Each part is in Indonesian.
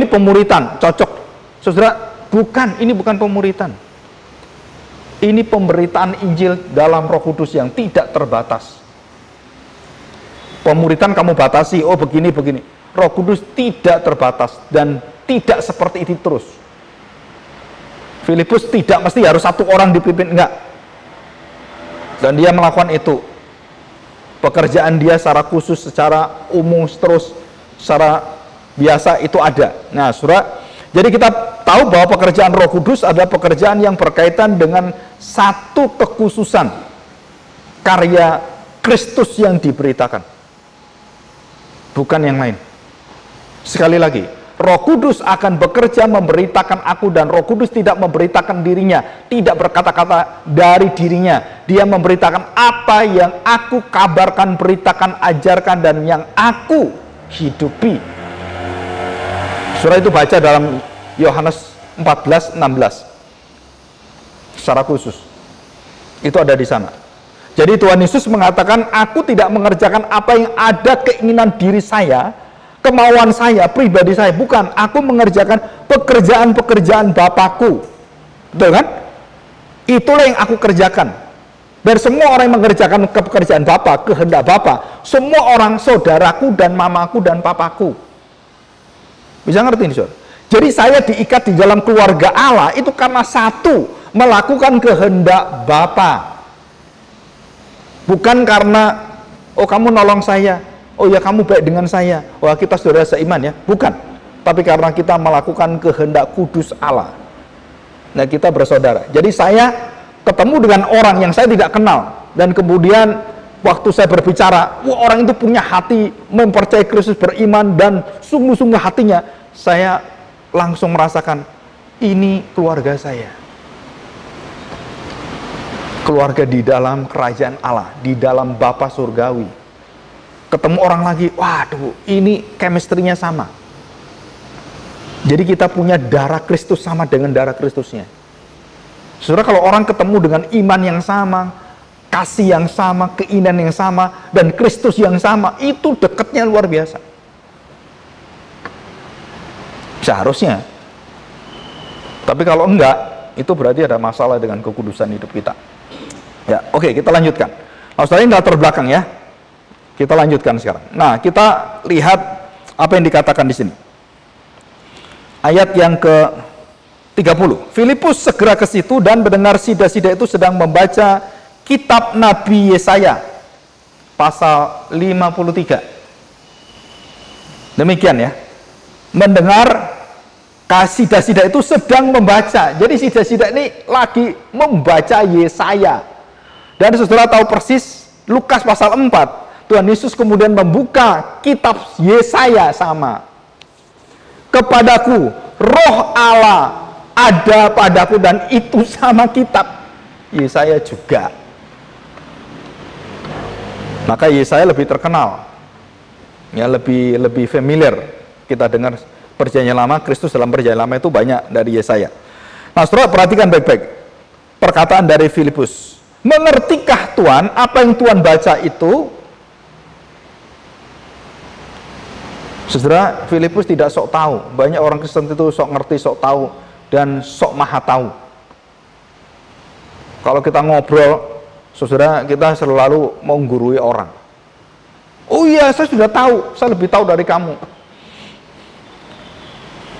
ini pemuritan, cocok. Saudara, bukan, ini bukan pemuritan. Ini pemberitaan Injil dalam Roh Kudus yang tidak terbatas. Pemuritan kamu batasi, oh begini. Roh Kudus tidak terbatas dan tidak seperti itu terus. Filipus tidak mesti harus satu orang dipimpin, enggak. Dan dia melakukan itu. Pekerjaan dia secara khusus, secara umum, terus secara biasa itu ada. Nah, saudara, jadi kita tahu bahwa pekerjaan Roh Kudus adalah pekerjaan yang berkaitan dengan satu kekhususan karya Kristus yang diberitakan, bukan yang lain. Sekali lagi, Roh Kudus akan bekerja memberitakan aku, dan Roh Kudus tidak memberitakan dirinya, tidak berkata-kata dari dirinya. Dia memberitakan apa yang aku kabarkan, beritakan, ajarkan, dan yang aku hidupi. Surah itu baca dalam Yohanes 14:16 secara khusus. Itu ada di sana. Jadi Tuhan Yesus mengatakan, aku tidak mengerjakan apa yang ada keinginan diri saya, kemauan saya, pribadi saya. Bukan, aku mengerjakan pekerjaan-pekerjaan Bapakku. Betul kan? Itulah yang aku kerjakan. Dan semua orang yang mengerjakan pekerjaan Bapa, kehendak Bapa, semua orang saudaraku dan mamaku dan papaku. Bisa ngerti ini, saudara? Jadi saya diikat di dalam keluarga Allah itu karena satu, melakukan kehendak Bapa. Bukan karena, oh kamu nolong saya, oh ya kamu baik dengan saya, wah kita saudara seiman ya. Bukan. Tapi karena kita melakukan kehendak kudus Allah. Nah, kita bersaudara. Jadi saya ketemu dengan orang yang saya tidak kenal, dan kemudian waktu saya berbicara, wah orang itu punya hati mempercayai Kristus, beriman, dan sungguh-sungguh hatinya, saya langsung merasakan, ini keluarga saya. Keluarga di dalam kerajaan Allah, di dalam Bapa Surgawi. Ketemu orang lagi, waduh, ini chemistry-nya sama. Jadi kita punya darah Kristus sama dengan darah Kristusnya. Saudara, kalau orang ketemu dengan iman yang sama, kasih yang sama, keinginan yang sama, dan Kristus yang sama, itu dekatnya luar biasa. Seharusnya. Tapi kalau enggak, itu berarti ada masalah dengan kekudusan hidup kita. Ya, oke, kita lanjutkan. Nah, saudara, ini latar belakang ya. Kita lanjutkan sekarang. Nah, kita lihat apa yang dikatakan di sini. Ayat yang ke-30. Filipus segera ke situ dan mendengar sida-sida itu sedang membaca kitab Nabi Yesaya pasal 53. Demikian ya. Mendengar sida-sida itu sedang membaca. Jadi sida-sida ini lagi membaca Yesaya. Dan saudara tahu persis Lukas pasal 4. Tuhan Yesus kemudian membuka kitab Yesaya sama. Kepadaku Roh Allah ada padaku, dan itu sama kitab Yesaya juga. Maka Yesaya lebih terkenal, ya, lebih familiar. Kita dengar Perjanjian Lama, Kristus dalam Perjanjian Lama itu banyak dari Yesaya. Nah, saudara perhatikan baik-baik perkataan dari Filipus. Mengertikah Tuhan apa yang Tuhan baca itu? Saudara, Filipus tidak sok tahu. Banyak orang Kristen itu sok ngerti, sok tahu, dan sok maha tahu. Kalau kita ngobrol, saudara, kita selalu menggurui orang. Oh iya, saya sudah tahu, saya lebih tahu dari kamu.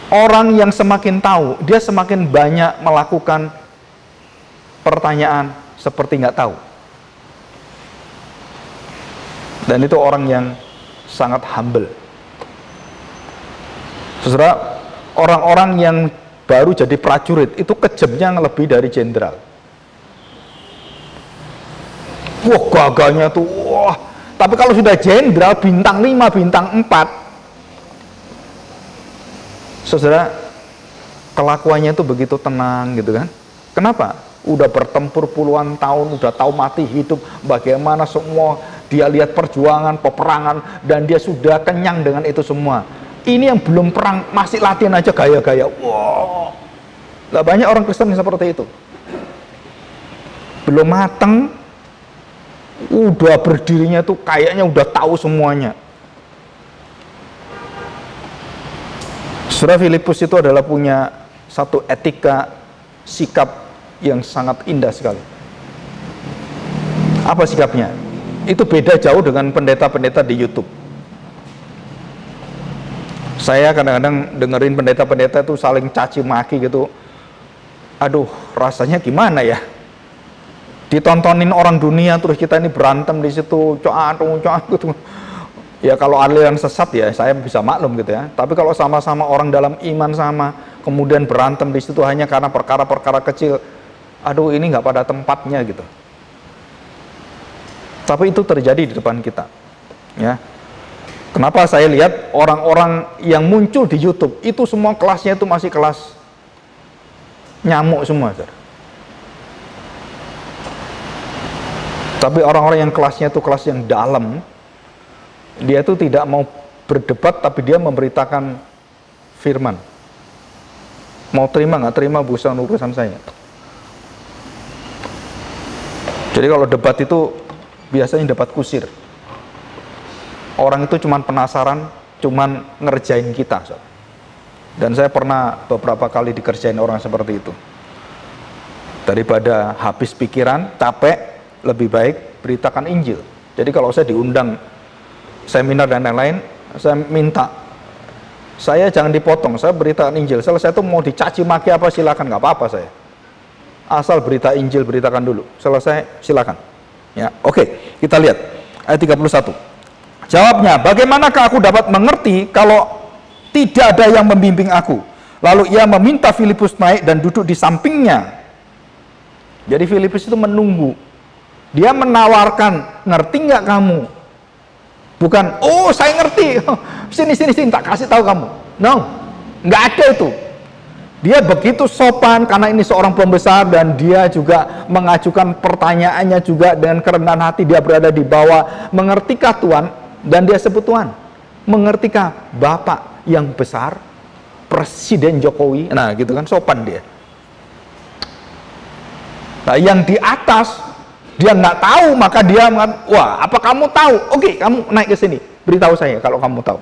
Orang yang semakin tahu, dia semakin banyak melakukan pertanyaan seperti nggak tahu. Dan itu orang yang sangat humble. Saudara, orang-orang yang baru jadi prajurit itu kejamnya lebih dari jenderal. Wah, gagahnya tuh, wah. Tapi kalau sudah jenderal bintang 5, bintang 4, saudara, kelakuannya itu begitu tenang gitu kan. Kenapa? Udah bertempur puluhan tahun, udah tahu mati hidup, bagaimana semua, dia lihat perjuangan, peperangan, dan dia sudah kenyang dengan itu semua. Ini yang belum perang, masih latihan aja gaya-gaya. Wow. Lah banyak orang Kristen yang seperti itu. Belum mateng, udah berdirinya tuh kayaknya udah tahu semuanya. Saudara, Filipus itu adalah punya satu etika sikap yang sangat indah sekali. Apa sikapnya? Itu beda jauh dengan pendeta-pendeta di YouTube. Saya kadang-kadang dengerin pendeta-pendeta itu saling caci maki gitu. Aduh, rasanya gimana ya? Ditontonin orang dunia terus kita ini berantem di situ, gitu. Ya kalau aliran sesat ya saya bisa maklum gitu ya. Tapi kalau sama-sama orang dalam iman sama, kemudian berantem di situ hanya karena perkara-perkara kecil, aduh ini nggak pada tempatnya gitu. Tapi itu terjadi di depan kita. Ya. Kenapa saya lihat orang-orang yang muncul di YouTube itu semua kelasnya itu masih kelas nyamuk semua, saudara. Tapi orang-orang yang kelasnya itu kelas yang dalam, dia itu tidak mau berdebat, tapi dia memberitakan firman. Mau terima nggak terima bukan urusan saya. Jadi kalau debat itu biasanya debat kusir. Orang itu cuman penasaran, cuman ngerjain kita. Dan saya pernah beberapa kali dikerjain orang seperti itu. Daripada habis pikiran, capek, lebih baik beritakan Injil. Jadi kalau saya diundang seminar dan lain-lain, saya minta saya jangan dipotong, saya beritakan Injil. Selesai itu mau dicaci maki apa silakan, nggak apa-apa saya. Asal berita Injil beritakan dulu. Selesai silakan. Ya, oke, kita lihat ayat 31. Jawabnya, bagaimanakah aku dapat mengerti kalau tidak ada yang membimbing aku? Lalu ia meminta Filipus naik dan duduk di sampingnya. Jadi Filipus itu menunggu. Dia menawarkan, ngerti nggak kamu? Bukan, oh saya ngerti, sini, tak kasih tahu kamu. No, nggak ada itu. Dia begitu sopan karena ini seorang pembesar dan dia juga mengajukan pertanyaannya juga dengan kerendahan hati. Dia berada di bawah. Mengertikah Tuhan? Dan dia sebut Tuhan. Mengertikah Bapak yang besar, Presiden Jokowi? Nah gitu kan, sopan dia. Nah yang di atas dia nggak tahu, maka dia mengatakan, wah apa kamu tahu? Oke, kamu naik ke sini, beritahu saya kalau kamu tahu.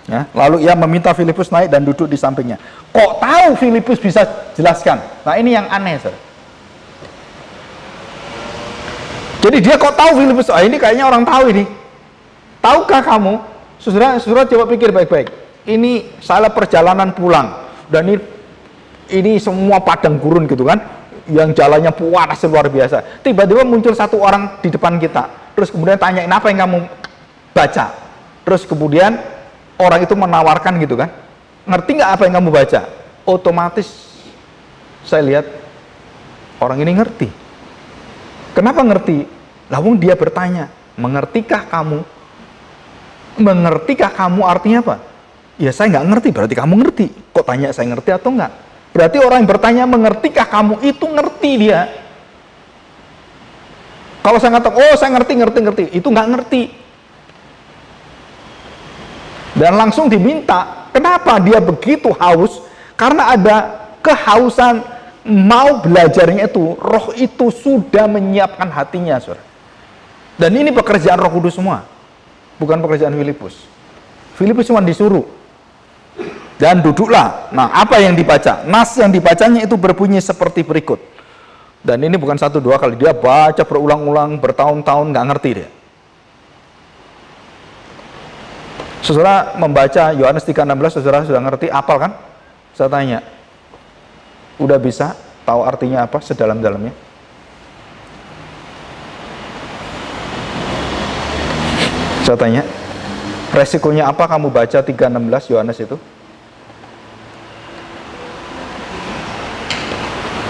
Ya, lalu ia meminta Filipus naik dan duduk di sampingnya. Kok tahu Filipus bisa jelaskan? Nah ini yang aneh, saudara. Jadi dia kok tahu Filipus? Ah, ini kayaknya orang tahu ini. Tahukah kamu? Saudara coba pikir baik-baik. Ini salah perjalanan pulang dan ini semua padang gurun gitu kan, yang jalannya panas luar biasa. Tiba-tiba muncul satu orang di depan kita. Terus kemudian tanyain apa yang kamu baca. Terus kemudian orang itu menawarkan gitu kan, ngerti nggak apa yang kamu baca? Otomatis saya lihat orang ini ngerti. Kenapa ngerti? Lalu dia bertanya, mengertikah kamu? Mengertikah kamu artinya apa? Ya saya nggak ngerti, berarti kamu ngerti. Kok tanya saya ngerti atau enggak? Berarti orang yang bertanya mengertikah kamu itu ngerti dia. Kalau saya ngatakan, oh saya ngerti, itu nggak ngerti. Dan langsung diminta, kenapa dia begitu haus? Karena ada kehausan mau belajarnya itu, roh itu sudah menyiapkan hatinya, saudara. Dan ini pekerjaan Roh Kudus semua, bukan pekerjaan Filipus. Filipus cuma disuruh. Dan duduklah. Nah, apa yang dibaca? Nas yang dibacanya itu berbunyi seperti berikut. Dan ini bukan satu dua kali, dia baca berulang-ulang, bertahun-tahun, nggak ngerti dia. Saudara membaca Yohanes 3:16, saudara sudah ngerti, apal kan? Saya tanya, udah bisa tahu artinya apa sedalam-dalamnya? Saya tanya, resikonya apa kamu baca 3:16 Yohanes itu?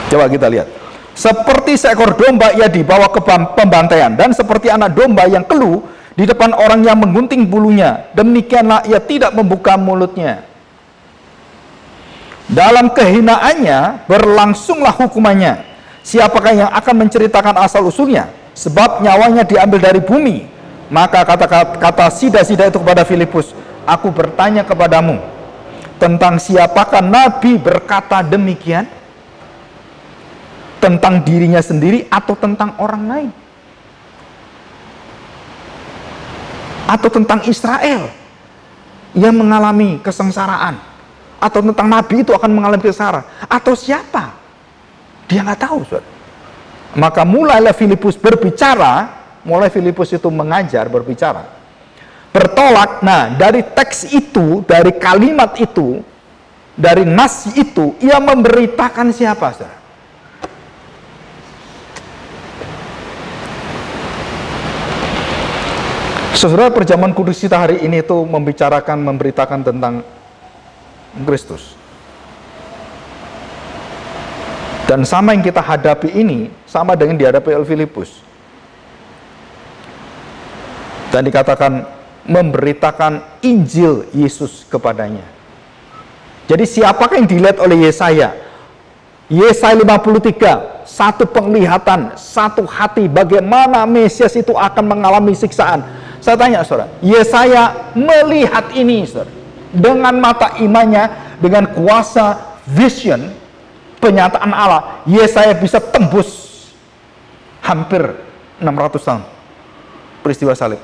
Coba kita lihat. Seperti seekor domba ia dibawa ke pembantaian, dan seperti anak domba yang keluh di depan orang yang menggunting bulunya, demikianlah ia tidak membuka mulutnya. Dalam kehinaannya berlangsunglah hukumannya. Siapakah yang akan menceritakan asal-usulnya? Sebab nyawanya diambil dari bumi. Maka kata sida-sida itu kepada Filipus, aku bertanya kepadamu, tentang siapakah Nabi berkata demikian? Tentang dirinya sendiri atau tentang orang lain? Atau tentang Israel yang mengalami kesengsaraan? atau tentang nabi itu akan mengalami kesengsaraan, atau siapa? Dia nggak tahu, saudara. Maka mulailah Filipus berbicara, mulai Filipus itu mengajar, berbicara, bertolak. Nah, dari teks itu, dari kalimat itu, dari nas itu, ia memberitakan siapa, saudara? Saudara, perjamuan kudus kita hari ini itu membicarakan, memberitakan tentang Kristus. Dan sama yang kita hadapi ini, sama dengan dihadapi oleh Filipus. Dan dikatakan memberitakan Injil Yesus kepadanya. Jadi siapakah yang dilihat oleh Yesaya? Yesaya 53, satu penglihatan, satu hati bagaimana Mesias itu akan mengalami siksaan. Saya tanya, saudara, Yesaya melihat ini, saudara, dengan mata imannya, dengan kuasa vision, penyataan Allah. Yesaya bisa tembus hampir 600 tahun peristiwa salib.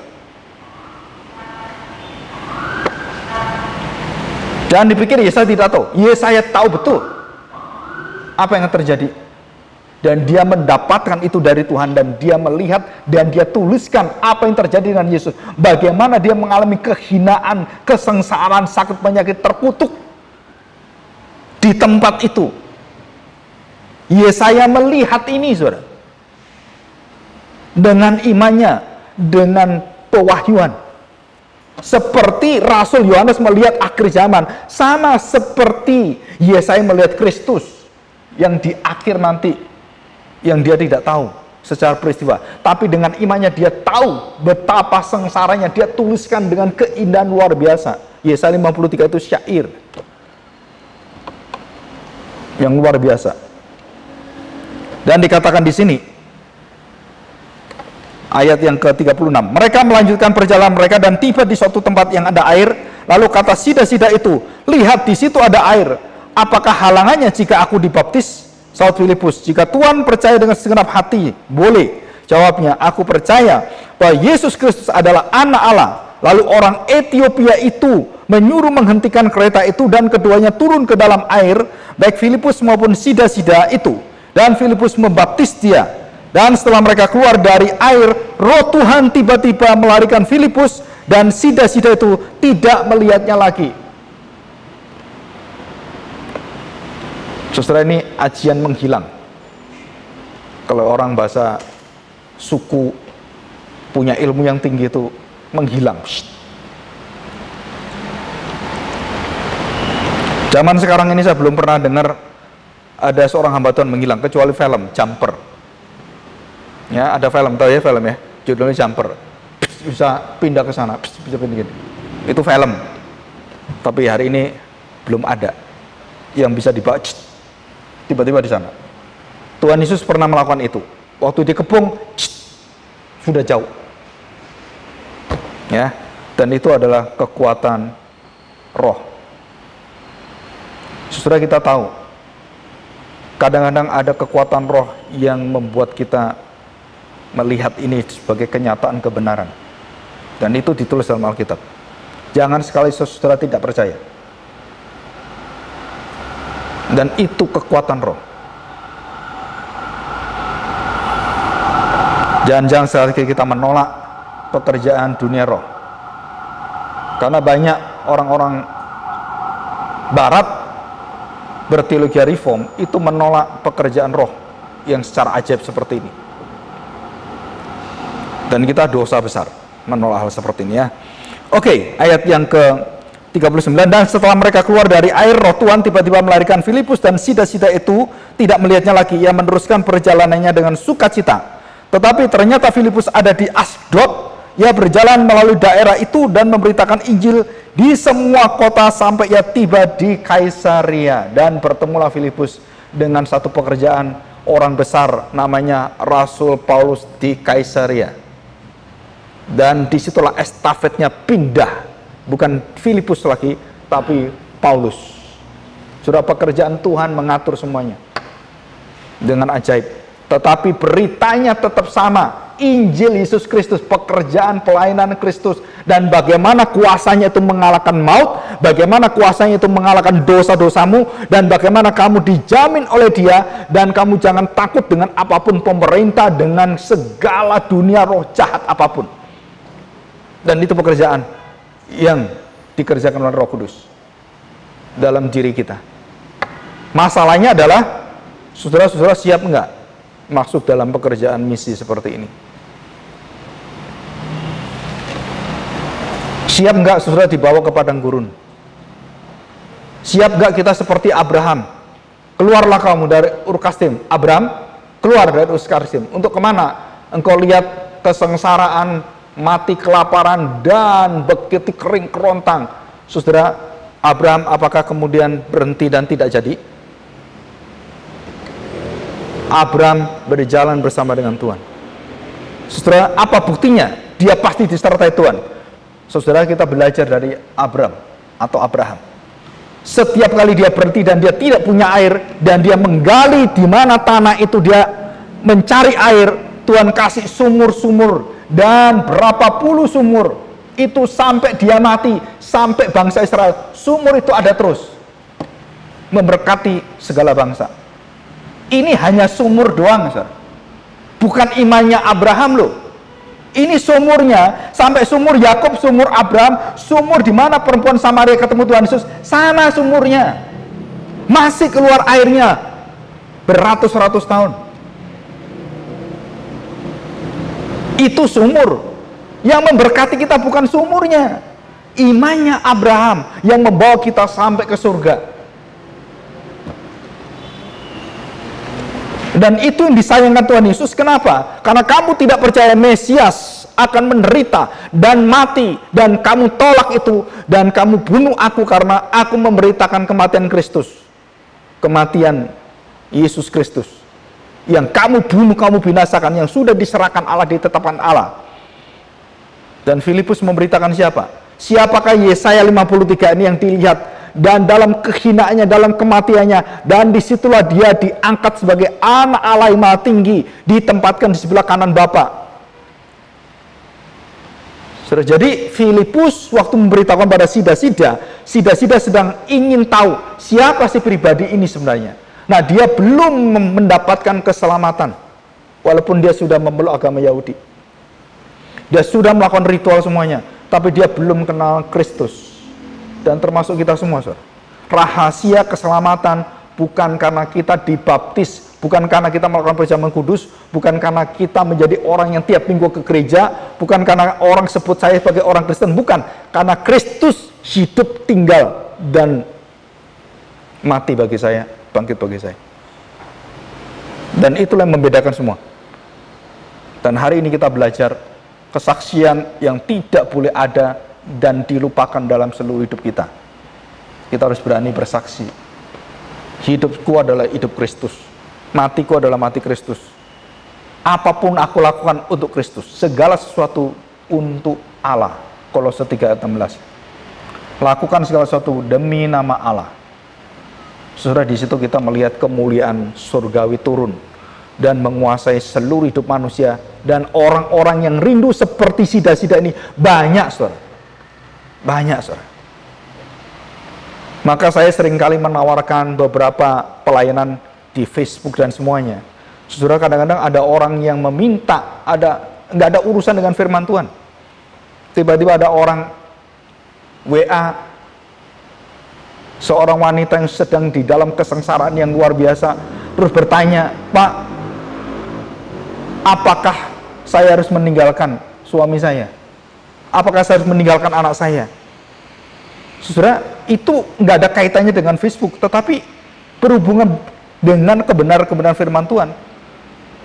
Jangan dipikir Yesaya tidak tahu. Yesaya tahu betul apa yang terjadi. Dan dia mendapatkan itu dari Tuhan, dan dia melihat dan dia tuliskan apa yang terjadi dengan Yesus. Bagaimana dia mengalami kehinaan, kesengsaraan, sakit penyakit, terkutuk di tempat itu. Yesaya melihat ini, saudara, dengan imannya, dengan pewahyuan. Seperti Rasul Yohanes melihat akhir zaman, sama seperti Yesaya melihat Kristus yang di akhir nanti, yang dia tidak tahu secara peristiwa, tapi dengan imannya dia tahu betapa sengsaranya. Dia tuliskan dengan keindahan luar biasa. Yesaya 53 itu syair yang luar biasa. Dan dikatakan di sini ayat yang ke-36, mereka melanjutkan perjalanan mereka dan tiba di suatu tempat yang ada air. Lalu kata sida-sida itu, lihat di situ ada air. Apakah halangannya jika aku dibaptis? Saud Filipus, jika Tuhan percaya dengan segenap hati, boleh. Jawabnya, aku percaya bahwa Yesus Kristus adalah anak Allah. Lalu orang Ethiopia itu menyuruh menghentikan kereta itu, dan keduanya turun ke dalam air, baik Filipus maupun sida-sida itu. Dan Filipus membaptis dia. Dan setelah mereka keluar dari air, Roh Tuhan tiba-tiba melarikan Filipus, dan sida-sida itu tidak melihatnya lagi. Saudara, ini ajian menghilang. Kalau orang bahasa suku punya ilmu yang tinggi itu menghilang. Zaman sekarang ini saya belum pernah dengar ada seorang hamba Tuhan menghilang, kecuali film Jumper. Ya, ada film, tahu ya film ya, judulnya Jumper. Bisa pindah ke sana, bisa pindah gini. Itu film. Tapi hari ini belum ada yang bisa dibawa tiba-tiba di sana. Tuhan Yesus pernah melakukan itu. Waktu dikepung, sudah jauh. Ya, dan itu adalah kekuatan roh. Saudara, kita tahu, kadang-kadang ada kekuatan roh yang membuat kita melihat ini sebagai kenyataan kebenaran. Dan itu ditulis dalam Alkitab. Jangan sekali saudara tidak percaya. Dan itu kekuatan roh. Jangan-jangan sekali kita menolak pekerjaan dunia roh. Karena banyak orang-orang barat berteologi reform itu menolak pekerjaan roh yang secara ajaib seperti ini. Dan kita dosa besar menolak hal seperti ini, ya. Oke, ayat yang ke-39, dan setelah mereka keluar dari air, Roh Tuhan tiba-tiba melarikan Filipus, dan sida-sida itu tidak melihatnya lagi. Ia meneruskan perjalanannya dengan sukacita. Tetapi ternyata Filipus ada di Asdod. Ia berjalan melalui daerah itu dan memberitakan Injil di semua kota sampai ia tiba di Kaisarea. Dan bertemulah Filipus dengan satu pekerjaan orang besar namanya Rasul Paulus di Kaisarea. Dan disitulah estafetnya pindah, bukan Filipus lagi, tapi Paulus. Sudah pekerjaan Tuhan mengatur semuanya dengan ajaib. Tetapi beritanya tetap sama. Injil Yesus Kristus, pekerjaan pelayanan Kristus, dan bagaimana kuasanya itu mengalahkan maut, bagaimana kuasanya itu mengalahkan dosa-dosamu, dan bagaimana kamu dijamin oleh Dia, dan kamu jangan takut dengan apapun pemerintah, dengan segala dunia roh jahat apapun. Dan itu pekerjaan yang dikerjakan oleh Roh Kudus dalam diri kita. Masalahnya adalah, saudara-saudara siap enggak masuk dalam pekerjaan misi seperti ini? Siap enggak saudara dibawa ke padang gurun? Siap enggak kita seperti Abraham? Keluarlah kamu dari Ur Kasdim. Abraham keluar dari Ur Kasdim. Untuk kemana? Engkau lihat kesengsaraan, mati kelaparan, dan begitu kering kerontang. Saudara, Abraham apakah kemudian berhenti dan tidak jadi? Abraham berjalan bersama dengan Tuhan. Saudara, apa buktinya? Dia pasti disertai Tuhan. Saudara, kita belajar dari Abraham atau Abraham. Setiap kali dia berhenti dan dia tidak punya air, dan dia menggali di mana tanah itu dia mencari air, Tuhan kasih sumur-sumur, dan berapa puluh sumur itu sampai dia mati, sampai bangsa Israel. Sumur itu ada terus, memberkati segala bangsa. Ini hanya sumur doang, saudara. Bukan imannya Abraham loh. Ini sumurnya, sampai sumur Yakub, sumur Abraham, sumur di mana perempuan Samaria ketemu Tuhan Yesus, sana sumurnya. Masih keluar airnya beratus-ratus tahun. Itu sumur. Yang memberkati kita bukan sumurnya. Imannya Abraham yang membawa kita sampai ke surga. Dan itu yang disayangkan Tuhan Yesus. Kenapa? Karena kamu tidak percaya Mesias akan menderita dan mati, dan kamu tolak itu, dan kamu bunuh aku karena aku memberitakan kematian Kristus, kematian Yesus Kristus, yang kamu bunuh, kamu binasakan, yang sudah diserahkan Allah di tetapan Allah. Dan Filipus memberitakan siapa? Siapakah Yesaya 53 ini yang dilihat, dan dalam kehinaannya, dalam kematiannya, dan disitulah dia diangkat sebagai anak Allah yang maha tinggi, ditempatkan di sebelah kanan Bapa. Jadi Filipus waktu memberitakan pada Sida-Sida sedang ingin tahu siapa sih pribadi ini sebenarnya. Nah, dia belum mendapatkan keselamatan, walaupun dia sudah memeluk agama Yahudi, dia sudah melakukan ritual semuanya, tapi dia belum kenal Kristus. Dan termasuk kita semua, saudara. Rahasia keselamatan bukan karena kita dibaptis, bukan karena kita melakukan perjamuan kudus, bukan karena kita menjadi orang yang tiap minggu ke gereja, bukan karena orang sebut saya sebagai orang Kristen, bukan. Karena Kristus hidup, tinggal, dan mati bagi saya, bangkit bagi saya. Dan itulah yang membedakan semua. Dan hari ini kita belajar kesaksian yang tidak boleh ada dan dilupakan dalam seluruh hidup kita. Kita harus berani bersaksi. Hidupku adalah hidup Kristus, matiku adalah mati Kristus. Apapun aku lakukan untuk Kristus, segala sesuatu untuk Allah. Kolose 3 ayat 16. Lakukan segala sesuatu demi nama Allah. Saudara, di situ kita melihat kemuliaan surgawi turun dan menguasai seluruh hidup manusia, dan orang-orang yang rindu seperti Sida-Sida ini banyak, saudara. Banyak, saudara. Maka saya seringkali menawarkan beberapa pelayanan di Facebook dan semuanya. Saudara, kadang-kadang ada orang yang meminta, nggak ada urusan dengan firman Tuhan. Tiba-tiba ada orang WA, seorang wanita yang sedang di dalam kesengsaraan yang luar biasa, terus bertanya, Pak, apakah saya harus meninggalkan suami saya? Apakah saya harus meninggalkan anak saya? Saudara, itu nggak ada kaitannya dengan Facebook, tetapi berhubungan dengan kebenaran firman Tuhan.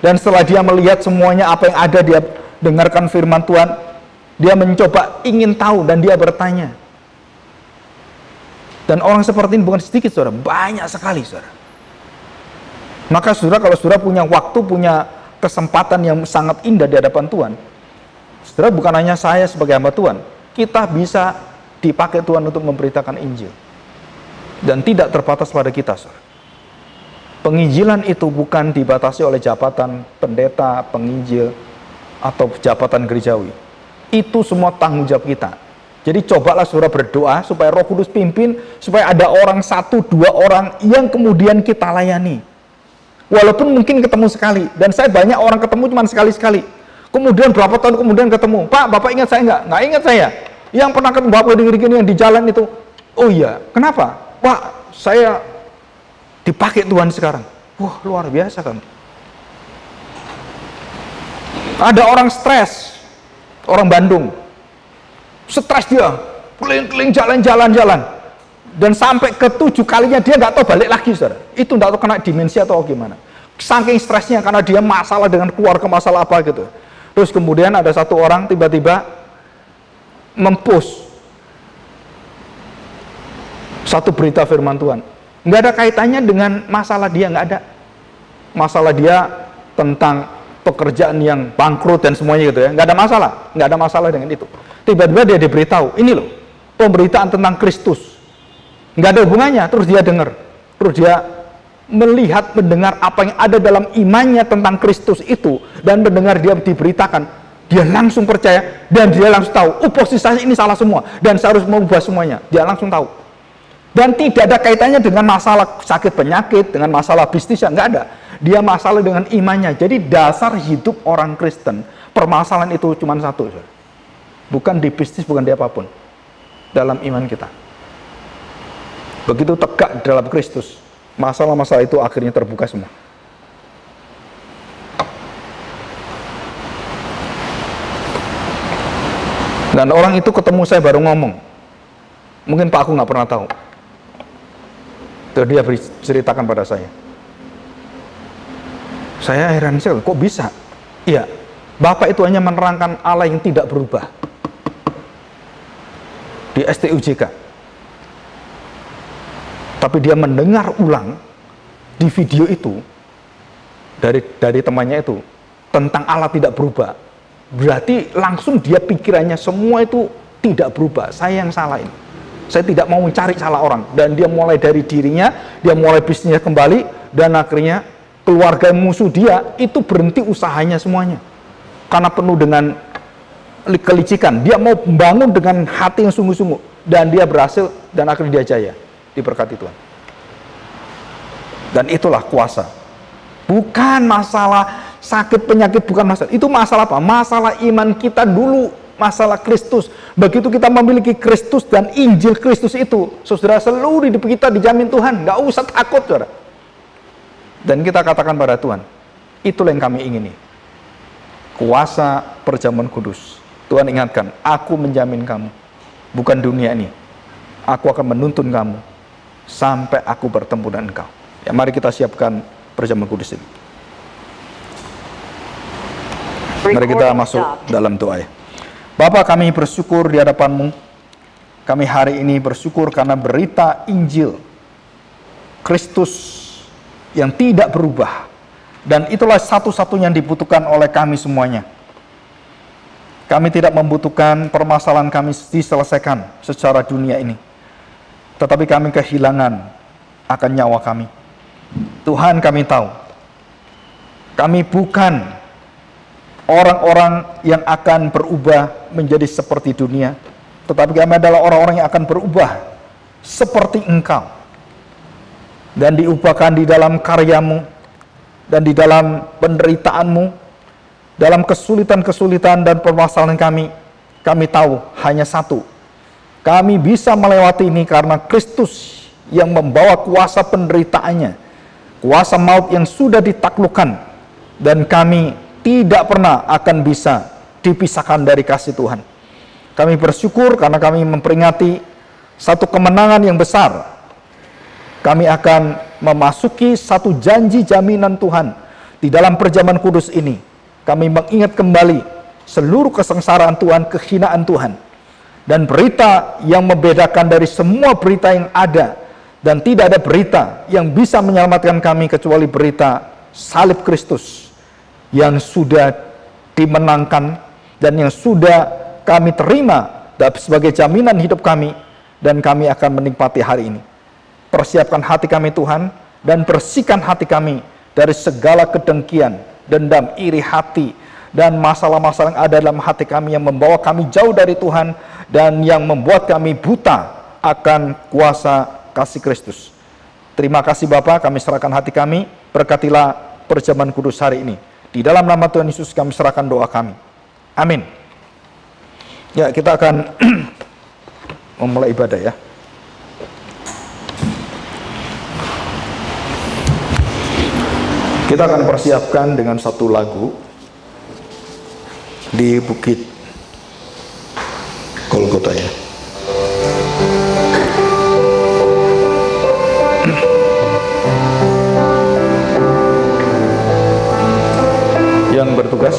Dan setelah dia melihat semuanya apa yang ada, dia dengarkan firman Tuhan, dia mencoba ingin tahu, dan dia bertanya. Dan orang seperti ini bukan sedikit, saudara, banyak sekali, saudara. Maka saudara, kalau saudara punya waktu, punya kesempatan yang sangat indah di hadapan Tuhan, saudara, bukan hanya saya sebagai hamba Tuhan, kita bisa dipakai Tuhan untuk memberitakan Injil. Dan tidak terbatas pada kita, saudara. Penginjilan itu bukan dibatasi oleh jabatan pendeta, penginjil, atau jabatan gerejawi. Itu semua tanggung jawab kita. Jadi cobalah saudara berdoa supaya Roh Kudus pimpin, supaya ada orang 1-2 orang yang kemudian kita layani. Walaupun mungkin ketemu sekali, dan saya banyak orang ketemu cuma sekali-sekali. Kemudian berapa tahun kemudian ketemu, Pak, Bapak ingat saya nggak? Nggak ingat saya. Yang pernah ketemu Bapak gini-gini yang di jalan itu, oh iya, kenapa? Pak, saya dipakai Tuhan sekarang. Wah, luar biasa kan. Ada orang stres, orang Bandung, stres dia, keliling-keliling jalan-jalan, dan sampai ke 7 kalinya dia nggak tahu balik lagi, saudara. Itu nggak tahu kena demensia atau gimana. Saking stresnya karena dia masalah dengan keluarga, masalah apa gitu. Terus kemudian ada satu orang tiba-tiba mempost satu berita firman Tuhan. Nggak ada kaitannya dengan masalah dia, nggak ada. Masalah dia tentang pekerjaan yang bangkrut dan semuanya gitu ya, nggak ada masalah dengan itu. Tiba-tiba dia diberitahu, ini loh pemberitaan tentang Kristus, nggak ada hubungannya. Terus dia dengar, terus dia melihat, mendengar apa yang ada dalam imannya tentang Kristus itu, dan mendengar dia diberitakan, dia langsung percaya, dan dia langsung tahu, posisi saya ini salah semua, dan saya harus mengubah semuanya. Dia langsung tahu, dan tidak ada kaitannya dengan masalah sakit penyakit, dengan masalah bisnisnya, nggak ada. Dia masalah dengan imannya. Jadi dasar hidup orang Kristen, permasalahan itu cuma satu, bukan di bisnis, bukan di apapun, dalam iman kita. Begitu tegak dalam Kristus, masalah-masalah itu akhirnya terbuka semua. Dan orang itu ketemu saya baru ngomong, mungkin Pak aku nggak pernah tahu. Terus dia ceritakan pada saya. Saya heran sekali, kok bisa? Iya, Bapak itu hanya menerangkan Allah yang tidak berubah di STUJK. Tapi dia mendengar ulang di video itu dari temannya itu tentang Allah tidak berubah. Berarti langsung dia pikirannya semua itu tidak berubah. Saya yang salah ini. Saya tidak mau mencari salah orang. Dan dia mulai dari dirinya, dia mulai bisnisnya kembali, dan akhirnya keluarga musuh dia itu berhenti usahanya semuanya. Karena penuh dengan kelicikan. Dia mau membangun dengan hati yang sungguh-sungguh. Dan dia berhasil, dan akhirnya dia jaya. Diberkati Tuhan. Dan itulah kuasa. Bukan masalah sakit penyakit, bukan masalah. Itu masalah apa? Masalah iman kita dulu. Masalah Kristus. Begitu kita memiliki Kristus dan Injil Kristus itu, saudara, seluruh hidup kita dijamin Tuhan. Nggak usah takut, saudara. Dan kita katakan pada Tuhan, itulah yang kami ingini. Kuasa perjamuan kudus. Tuhan ingatkan, aku menjamin kamu. Bukan dunia ini. Aku akan menuntun kamu sampai aku bertemu dengan engkau. Ya, mari kita siapkan perjamuan kudus ini. Mari kita masuk dalam doa ya. Bapa, kami bersyukur di hadapan-Mu. Kami hari ini bersyukur karena berita Injil Kristus yang tidak berubah. Dan itulah satu-satunya yang dibutuhkan oleh kami semuanya. Kami tidak membutuhkan permasalahan kami diselesaikan secara dunia ini. Tetapi kami kehilangan akan nyawa kami. Tuhan, kami tahu, kami bukan orang-orang yang akan berubah menjadi seperti dunia, tetapi kami adalah orang-orang yang akan berubah seperti Engkau, dan diubahkan di dalam karya-Mu, dan di dalam penderitaan-Mu, dalam kesulitan-kesulitan dan permasalahan kami tahu hanya satu, kami bisa melewati ini karena Kristus yang membawa kuasa penderitaannya, kuasa maut yang sudah ditaklukkan, dan kami tidak pernah akan bisa dipisahkan dari kasih Tuhan. Kami bersyukur karena kami memperingati satu kemenangan yang besar. Kami akan memasuki satu janji jaminan Tuhan di dalam perjamuan kudus ini. Kami mengingat kembali seluruh kesengsaraan Tuhan, kehinaan Tuhan, dan berita yang membedakan dari semua berita yang ada. Dan tidak ada berita yang bisa menyelamatkan kami kecuali berita salib Kristus yang sudah dimenangkan dan yang sudah kami terima sebagai jaminan hidup kami, dan kami akan menikmati hari ini. Persiapkan hati kami Tuhan, dan bersihkan hati kami dari segala kedengkian, dendam, iri hati, dan masalah-masalah yang ada dalam hati kami yang membawa kami jauh dari Tuhan dan yang membuat kami buta akan kuasa kasih Kristus. Terima kasih Bapa, kami serahkan hati kami, berkatilah perjamuan kudus hari ini. Di dalam nama Tuhan Yesus kami serahkan doa kami. Amin. Ya, kita akan memulai ibadah ya. Kita akan persiapkan dengan satu lagu di Bukit Golgota ya. Yang bertugas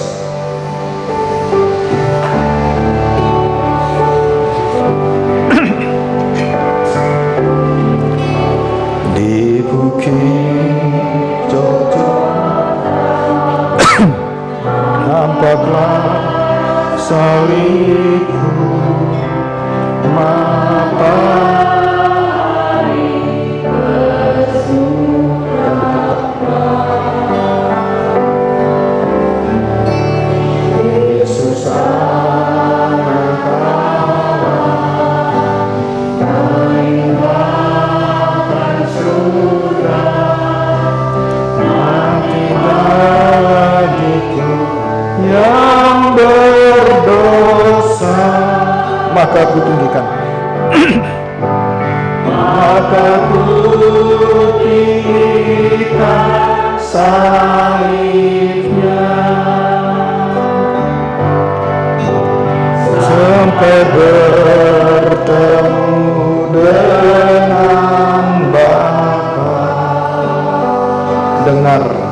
di Bukit nampaklah salibmu, matahari bersinar, Yesus anak Allah, meninggalkan surga, mati bagiku yang berdosa, maka ku tinggikan maka ku tinggikan salibnya.